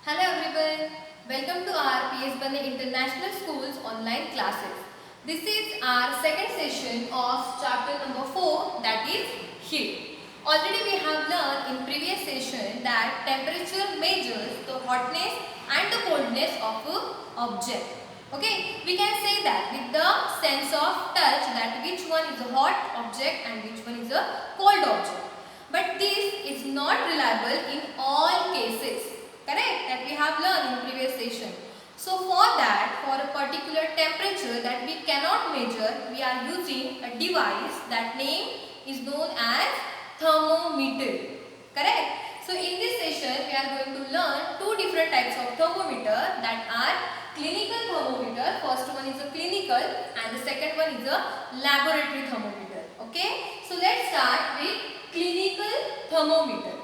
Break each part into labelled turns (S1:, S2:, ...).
S1: Hello everyone, welcome to our PS Bane International School's online classes. This is our second session of chapter number 4, that is heat. Already we have learned in previous session that temperature measures the hotness and the coldness of an object. Okay, we can say that with the sense of touch that which one is a hot object and which one is a cold object. But this is not reliable in all cases. Correct? That we have learned in previous session. So for that, for a particular temperature that we cannot measure, we are using a device that name is known as thermometer. Correct? So in this session, we are going to learn two different types of thermometer that are clinical thermometer. First one is a clinical and the second one is a laboratory thermometer. Okay? So let's start with clinical thermometer.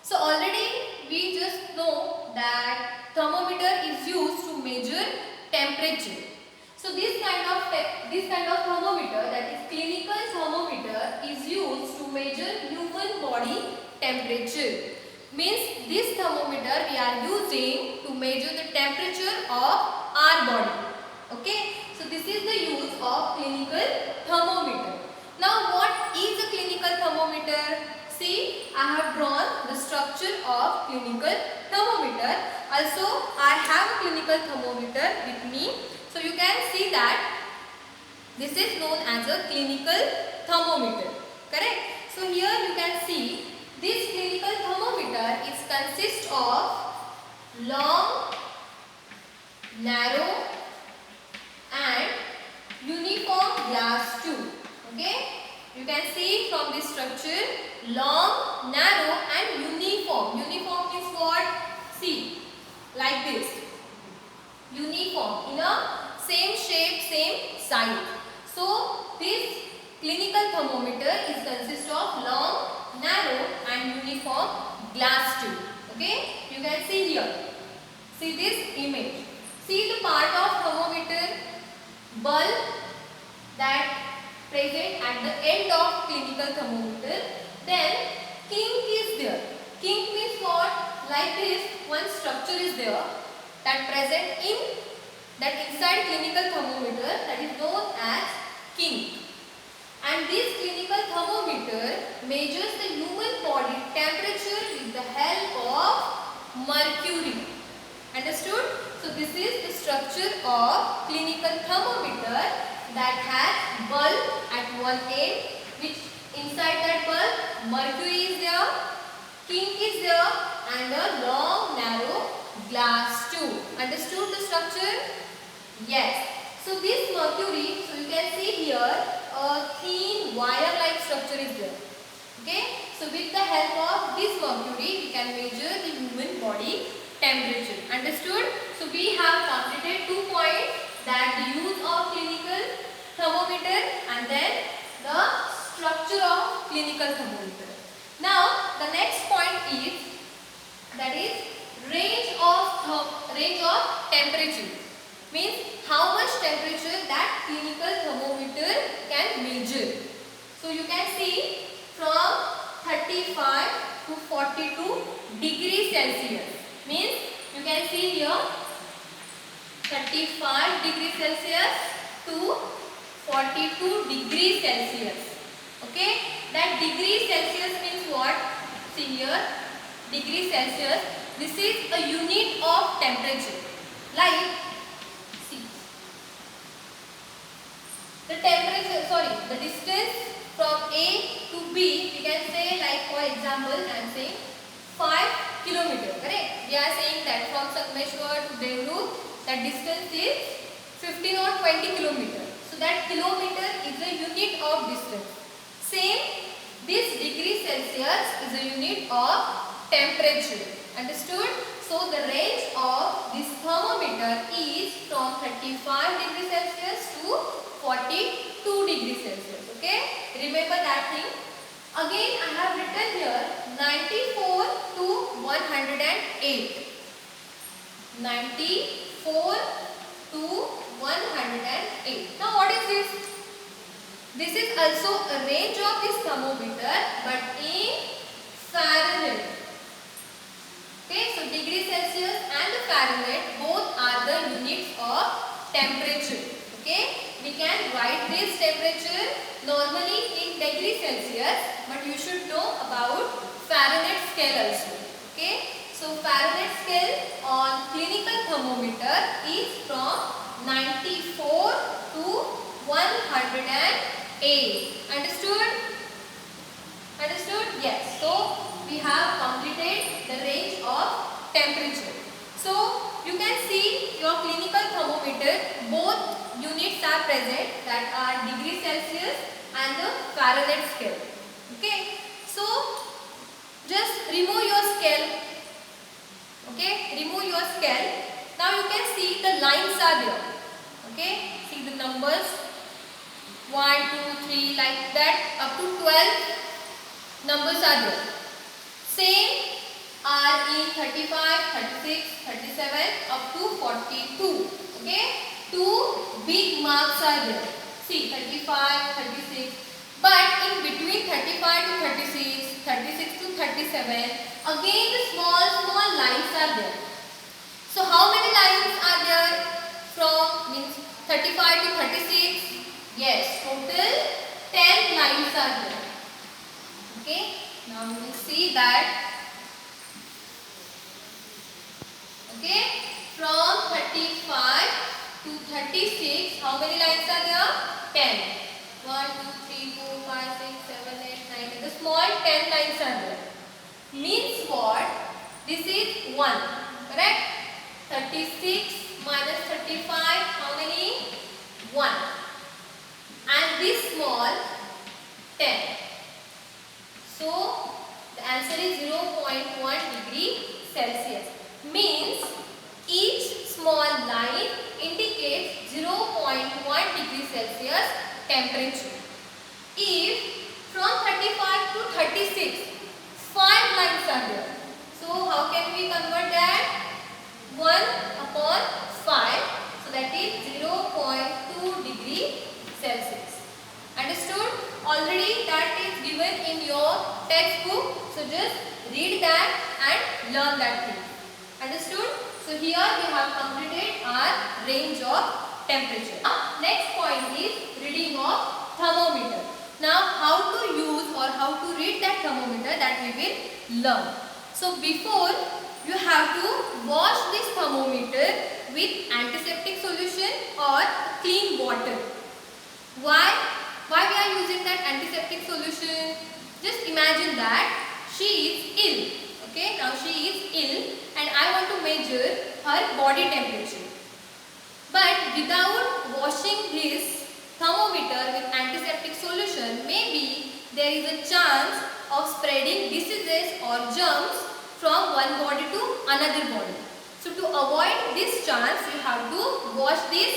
S1: So already we just know that thermometer is used to measure temperature. So this kind of thermometer, that is clinical thermometer, is used to measure human body temperature. Means this thermometer we are using to measure the temperature of our body. Okay. So this is the use of clinical thermometer. Now what is a clinical thermometer? See, I have drawn the structure of clinical thermometer. Also, I have a clinical thermometer with me. So, you can see that this is known as a clinical thermometer. Correct? So, here you can see this clinical thermometer is consist of long, narrow and uniform glass tube. Okay? You can see from this structure long, narrow and uniform. Uniform is what? See, like this. Uniform in a same shape, same size. So, this clinical thermometer is consist of long, narrow and uniform glass tube. Okay? You can see here. See this image. See the part of thermometer bulb that present at the end of clinical thermometer. Then kink is there. Kink means what? Like this, one structure is there that present in that inside clinical thermometer, that is known as kink. And this clinical thermometer measures the human body temperature with the help of mercury. Understood? So this is the structure of clinical thermometer that has bulb at one end, which inside that bulb mercury is there, kink is there and a long narrow glass tube. Understood the structure? Yes. So this mercury, so you can see here a thin wire like structure is there. Okay. So with the help of this mercury we can measure the human body temperature. Understood? So we have completed 2 points, that the use of clinical thermometer and then the structure of clinical thermometer. Now the next point is, that is range of temperature. Means how much temperature that clinical thermometer can measure. So you can see from 35 to 42 degrees Celsius. Means you can see here 35 degrees Celsius to 42 degrees Celsius. Okay, that degree Celsius means what? See here, degree Celsius. This is a unit of temperature. Like, see, the temperature, the distance from A to B, we can say, like for example, I am saying 5 kilometers. Correct? We are saying that from Sangameshwar to Devrur, that distance is 15 or 20 kilometers. So that kilometer is a unit of distance. Same, this degree Celsius is a unit of temperature. Understood? So the range of this thermometer is from 35 degrees Celsius to 42 degrees Celsius. Okay? Remember that thing. Again I have written here 94 to 108. 94 to 108. Now what is this? This is also a range of this thermometer, but in Fahrenheit. Okay, so degree Celsius and Fahrenheit, both are the units of temperature. Okay, we can write this temperature normally in degree Celsius, but you should know about Fahrenheit scale also. Okay, so Fahrenheit scale on clinical thermometer is from 94 to 108. Understood? Understood? Yes. So we have completed the range of temperature. So you can see your clinical thermometer, both units are present, that are degree Celsius and the Fahrenheit scale. Okay. So just remove your scale. Okay. Remove your scale. Now you can see the lines are there. Okay. See the numbers 1, 2, 3 like that up to 12. Numbers are there. Same are in 35, 36, 37 up to 42. Okay. Two big marks are there. See 35, 36. But in between 35 to 36, 36 to 37, again the small lines are there. So how many lines are there from means 35 to 36? Yes, total 10 lines are there. Okay, now we will see that. Okay, from 35 to 36, how many lines are there? 10. 1, 2, 3, 4, 5, 6, 7, 8, 9. The small 10 lines are there. Means what? This is 1. Correct? 36 minus 35, how many? 1. And this small 10. So the answer is 0.1 degree Celsius. Means each small line indicates 0.1 degree Celsius temperature. If from 35 to 36, 5 lines are there. So how can we convert that? 1 upon 5. So that is 0.2 degree Celsius. Understood? Already that is given in your textbook. So just read that and learn that thing. Understood? So here we have completed our range of temperature. Next point is reading of thermometer. Now how to use or how to read that thermometer, that we will learn. So before, you have to wash this thermometer with antiseptic solution or clean water. Why we are using that antiseptic solution? Just imagine that she is ill. Okay, now she is ill and I want to measure her body temperature. But without washing this thermometer with antiseptic solution, maybe there is a chance of spreading diseases or germs from one body to another body. So to avoid this chance, you have to wash this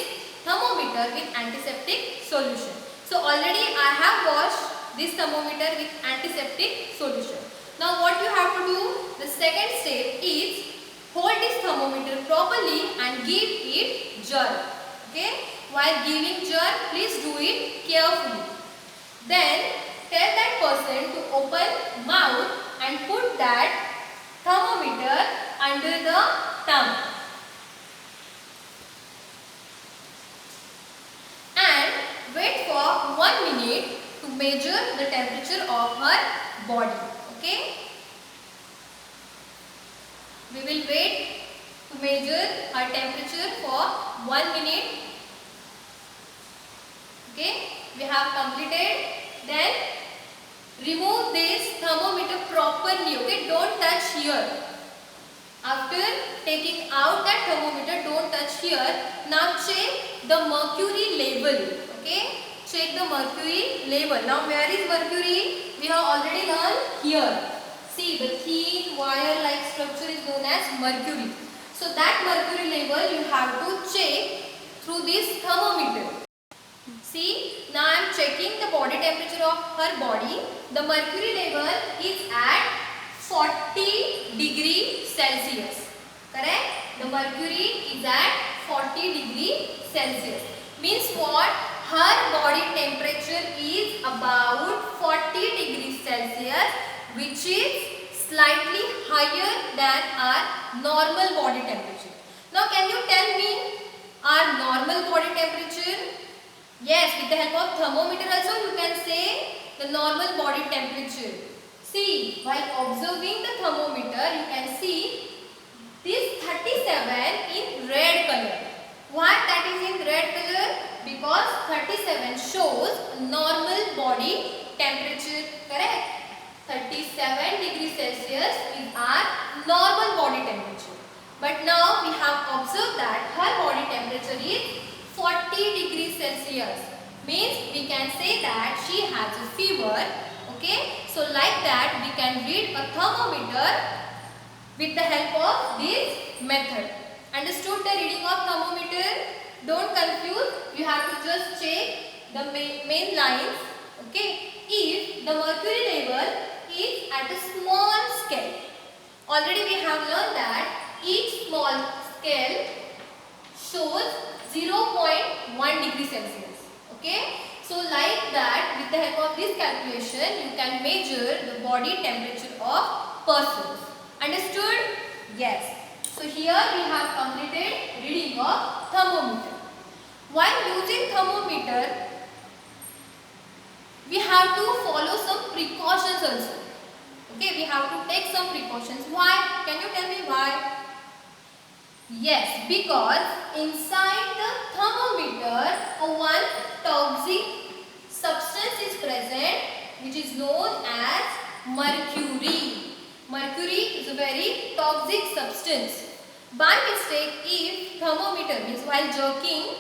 S1: thermometer with antiseptic solution. So already I have washed this thermometer with antiseptic solution. Now what you have to do, the second step is hold this thermometer properly and give it jerk. Okay? While giving jerk, please do it carefully. Then tell that person to open mouth and put that thermometer under the tongue. And wait for 1 minute to measure the temperature of her body. Okay? We will wait to measure her temperature for 1 minute. Okay? We have completed. Then remove this thermometer properly. Okay? Don't touch here. After taking out that thermometer, don't touch here. Now check the mercury level. Okay? Check the mercury level. Now where is mercury? We have already learned here. See, the thin wire-like structure is known as mercury. So that mercury level you have to check through this thermometer. See, now I am checking the body temperature of her body. The mercury level is at 40 degree Celsius. Correct? The mercury is at 40 degree Celsius. Means what? Her body temperature is about 40 degrees Celsius, which is slightly higher than our normal body temperature. Now can you tell me our normal body temperature? Yes, with the help of thermometer also you can say the normal body temperature. See, while observing the thermometer you can see this 37 in red color. Why that is in red color? Because 37 shows normal body temperature, correct? 37 degrees Celsius is our normal body temperature. But now we have observed that her body temperature is 40 degrees Celsius. Means we can say that she has a fever. Okay. So like that we can read a thermometer with the help of this method. Understood the reading of thermometer? Don't confuse. You have to just check the main lines. Okay. If the mercury level is at a small scale. Already we have learned that each small scale shows 0.1 degree Celsius. Okay. So like that with the help of this calculation you can measure the body temperature of persons. Understood? Yes. So here we have completed reading of thermometer. While using thermometer we have to follow some precautions also. Okay, we have to take some precautions. Why? Can you tell me why? Yes, because inside the thermometer one toxic substance is present which is known as mercury. Mercury is a very toxic substance. By mistake, if thermometer means while jerking,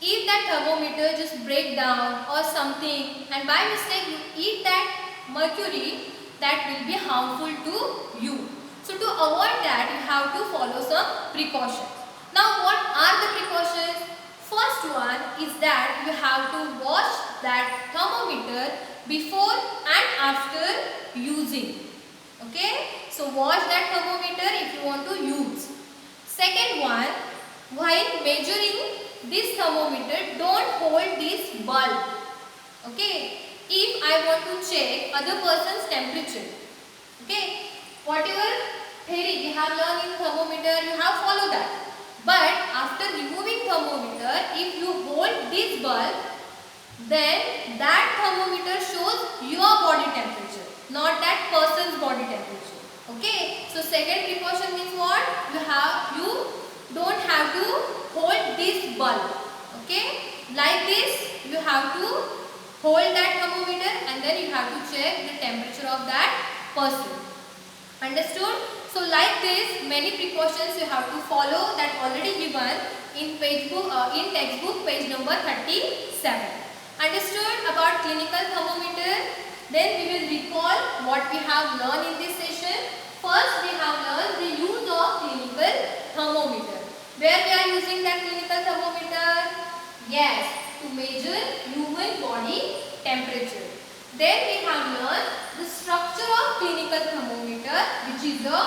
S1: if that thermometer just break down or something and by mistake you eat that mercury, that will be harmful to you. So to avoid that you have to follow some precautions. Now what are the precautions? First one is that you have to wash that thermometer before and after using. Okay, so wash that thermometer if you want to use. Second one, while measuring this thermometer, don't hold this bulb. Okay, if I want to check other person's temperature, okay, whatever theory we have learned in thermometer, you have followed that. But after removing thermometer, if you hold this bulb, then that thermometer shows your body temperature, not that person's body temperature. Okay. So second precaution means what? You don't have to hold this bulb. Okay. Like this, you have to hold that thermometer and then you have to check the temperature of that person. Understood? So like this, many precautions you have to follow that already given in textbook page number 37. Understood about clinical thermometer? Then we will recall what we have learned in this session. First we have learned the use of clinical thermometer. Where we are using that clinical thermometer? Yes, to measure human body temperature. Then we have learned the structure of clinical thermometer, which is a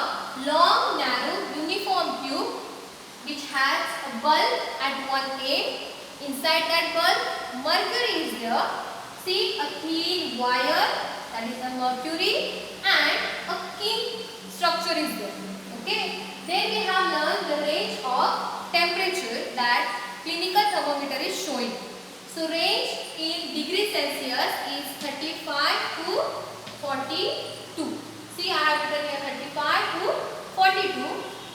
S1: long, narrow, uniform tube which has a bulb at one end. Inside that bulb, mercury is there. See a thin wire, that is a mercury, and a key structure is there. Okay. Then we have learned the range of temperature that clinical thermometer is showing. So range in degree Celsius is 35 to 42. See, I have written here 35 to 42,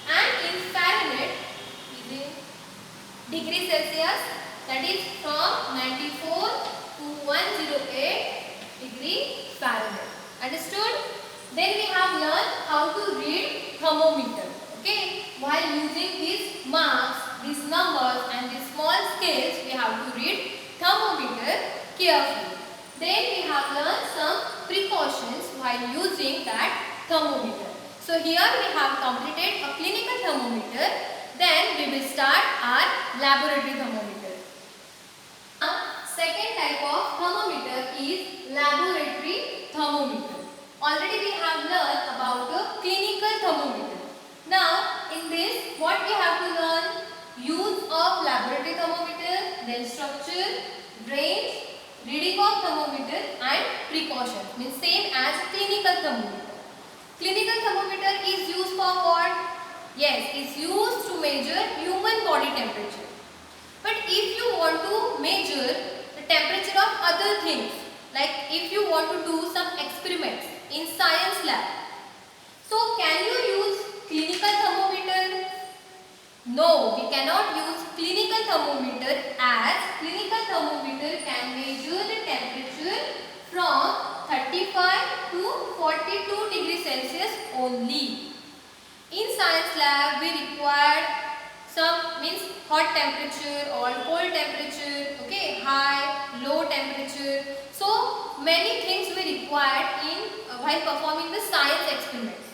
S1: and in Fahrenheit is in degree Celsius, that is from 94 to 108 degree Fahrenheit. Understood? Then we have learned how to read thermometer. Okay, while using these marks, these numbers and these small scales, we have to read thermometer carefully. Then we have learned some precautions while using that thermometer. So here we have completed a clinical thermometer. Then we will start our laboratory thermometer. Second type of thermometer is laboratory thermometer. Already we have learned about the clinical thermometer. Now in this what we have to learn? Use of laboratory thermometer, then structure, range, reading of thermometer and precaution. Means same as clinical thermometer. Clinical thermometer is used for what? Yes, it's used to measure human body temperature. But if you want to measure the temperature of other things, like if you want to do some experiments in science lab, so can you use clinical thermometer? No, we cannot use clinical thermometer, as clinical thermometer can measure the temperature from 35 to 42 degrees Celsius only. In science lab we required some means hot temperature or cold temperature, okay, high, low temperature. So many things we required in while performing the science experiments.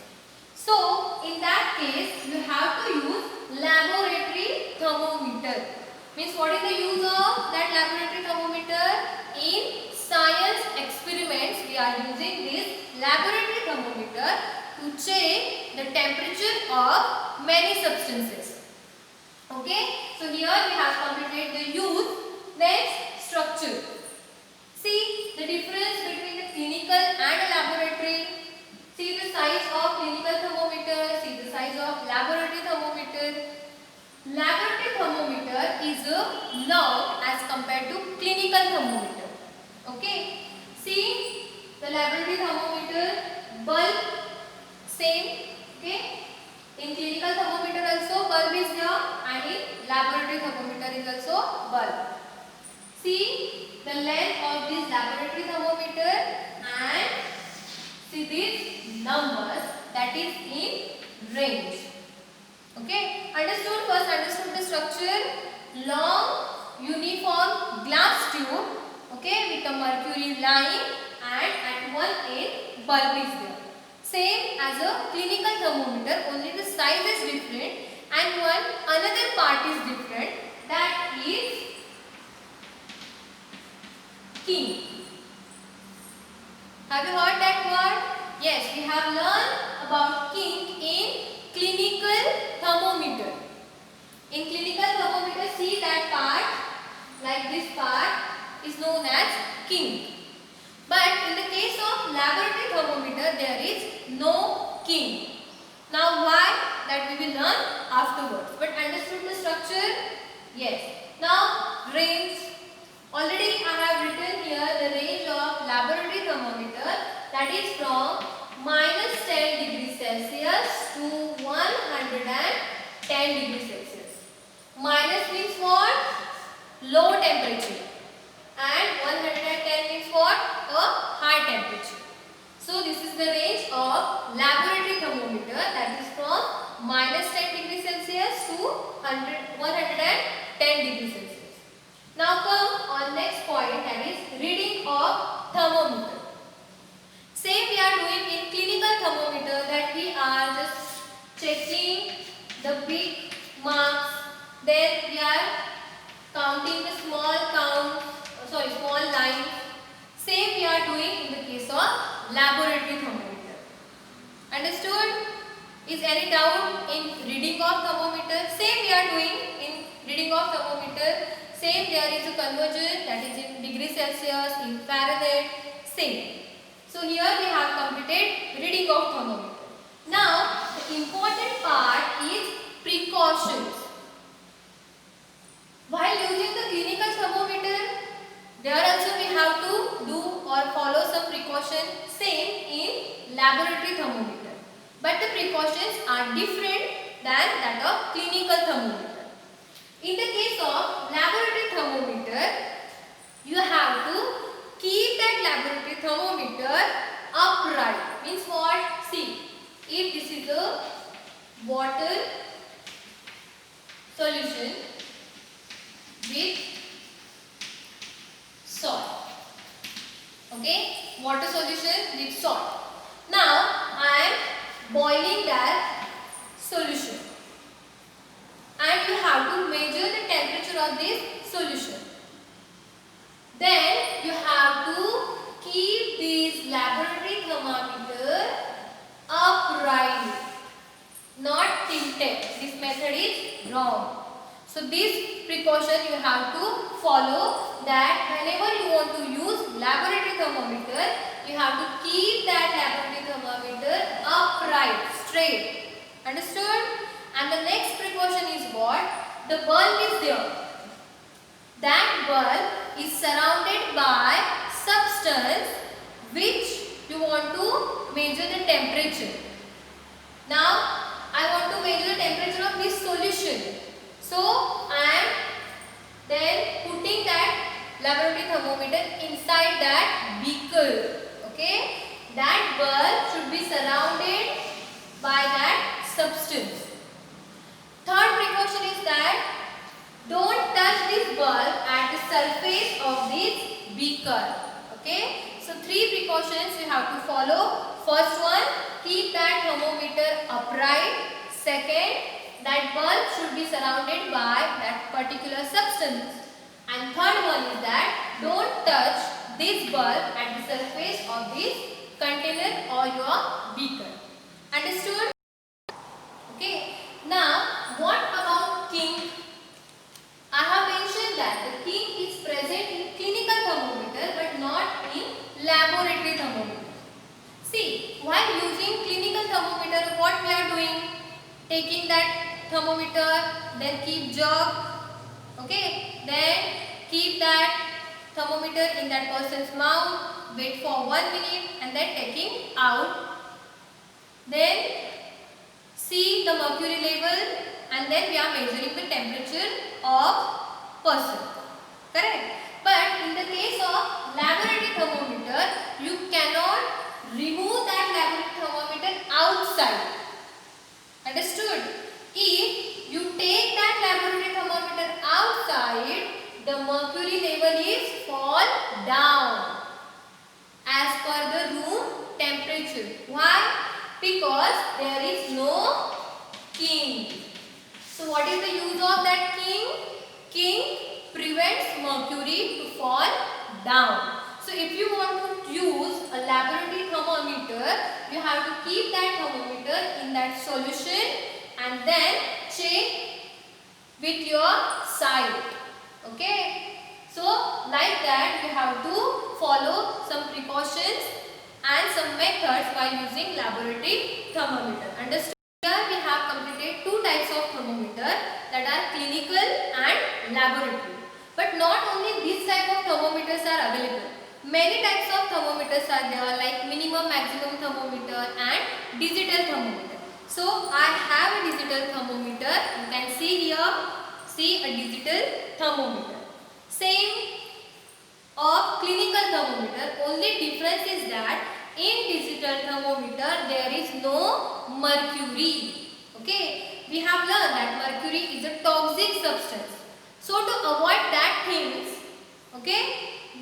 S1: So in that case you have to use laboratory thermometer. Means what is the use of that laboratory thermometer? In science experiments we are using this laboratory thermometer to check the temperature of many substances. Okay, so here we have completed the use. Next, structure. See the difference between the clinical and a laboratory. See the size of clinical thermometer, see the size of laboratory thermometer. Laboratory thermometer is long as compared to clinical thermometer. Okay, see the laboratory thermometer bulb same. Okay, in clinical thermometer also bulb is there, and in laboratory thermometer is also bulb. See the length of this laboratory thermometer and see these numbers, that is in range. Okay, understood? First understood the structure. Long uniform glass tube, okay, with a mercury line, and at one end bulb is there. Same as a clinical thermometer, only the size is different and another part is different, that is king. Have you heard that word? Yes, we have learned about king in clinical thermometer. In clinical thermometer, see that part, like this part is known as king. But in the case of laboratory thermometer, there is no king. Now why? That we will learn afterwards. But understood the structure? Yes. Now range. Already I have written here the range of laboratory thermometer, that is from minus 10 degrees Celsius to 110 degrees Celsius. Minus means what? Low temperature. And 110 means what? A high temperature. So this is the range of laboratory thermometer, that is from minus 10 degrees Celsius to 110 degrees Celsius. Now come on next point, that is reading of thermometer. Same we are doing in clinical thermometer, that we are just checking the big marks, then we are counting the small lines. Same we are doing in the case of laboratory thermometer. Understood? Is any doubt in reading of thermometer? Same we are doing in reading of thermometer. Same there is a conversion, that is in degrees Celsius, in Fahrenheit, same. So here we have completed reading of thermometer. Now the important part is precautions. While using the clinical thermometer, there also we have to do or follow some precaution, same in laboratory thermometer. But the precautions are different than that of clinical thermometer. In the case of laboratory thermometer, you have to keep that laboratory thermometer upright. Means what? See, if this is a water solution with salt. Okay, water solution with salt. Now I am boiling that solution, and you have to measure the temperature of this solution. Then you have to keep this laboratory thermometer upright, not tilted. This method is wrong. So this precaution you have to follow, that whenever you want to use laboratory thermometer, you have to keep that laboratory thermometer upright, straight. Understood? And the next precaution is the bulb is there. That bulb is surrounded by substance which you want to measure the temperature. Now I want to measure the temperature of this solution. So I am then putting that laboratory thermometer inside that beaker. Okay, that bulb should be surrounded by that substance. Third precaution is that don't touch this bulb at the surface of this beaker. Okay, so 3 precautions you have to follow. First one, keep that thermometer upright. Second, that bulb should be surrounded by that particular substance. And third one is that don't touch this bulb at the surface of this container or your beaker. Understood? Okay. Now, what about king? I have mentioned that the king is present in clinical thermometer but not in laboratory thermometer. See, while using clinical thermometer, what we are doing? Taking that thermometer, then keep jug, okay, then keep that thermometer in that person's mouth, wait for 1 minute and then taking out. Then see the mercury level and then we are measuring the temperature of person. Correct? But in the case of laboratory thermometer, you cannot remove that laboratory thermometer outside. Understood? If you take that laboratory thermometer outside, the mercury level is fall down as per the room temperature. Why? Because there is no king. So what is the use of that king? King prevents mercury to fall down. So if you want to use a laboratory thermometer, you have to keep that thermometer in that solution and then check with your sight. Okay. So like that you have to follow some precautions and some methods while using laboratory thermometer. Understood? Here we have completed 2 types of thermometer, that are clinical and laboratory. But not only this type of thermometers are available. Many types of thermometers are there, like minimum maximum thermometer and digital thermometer. So I have a digital thermometer. You can see here, see a digital thermometer. Same of clinical thermometer, only difference is that in digital thermometer there is no mercury. Okay, we have learned that mercury is a toxic substance. So to avoid that things, okay,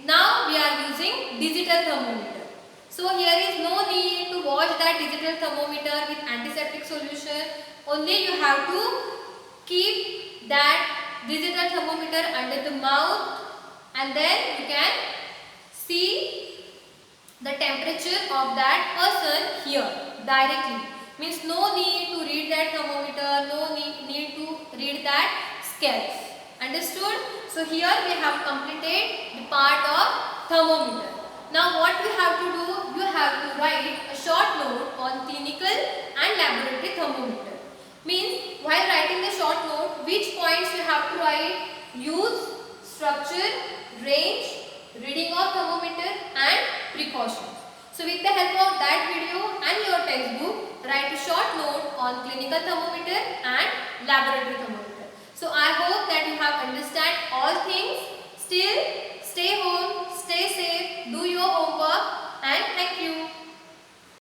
S1: now we are using digital thermometer. So here is no need to wash that digital thermometer with antiseptic solution. Only you have to keep that digital thermometer under the mouth and then you can see the temperature of that person here directly. Means no need to read that thermometer, no need to read that scales. Understood? So here we have completed the part of thermometer. Now what we have to do? You have to write a short note on clinical and laboratory thermometer. Means while writing the short note, which points you have to write? Use, structure, range, reading of thermometer and precautions. So with the help of that video and your textbook, write a short note on clinical thermometer and laboratory thermometer. So I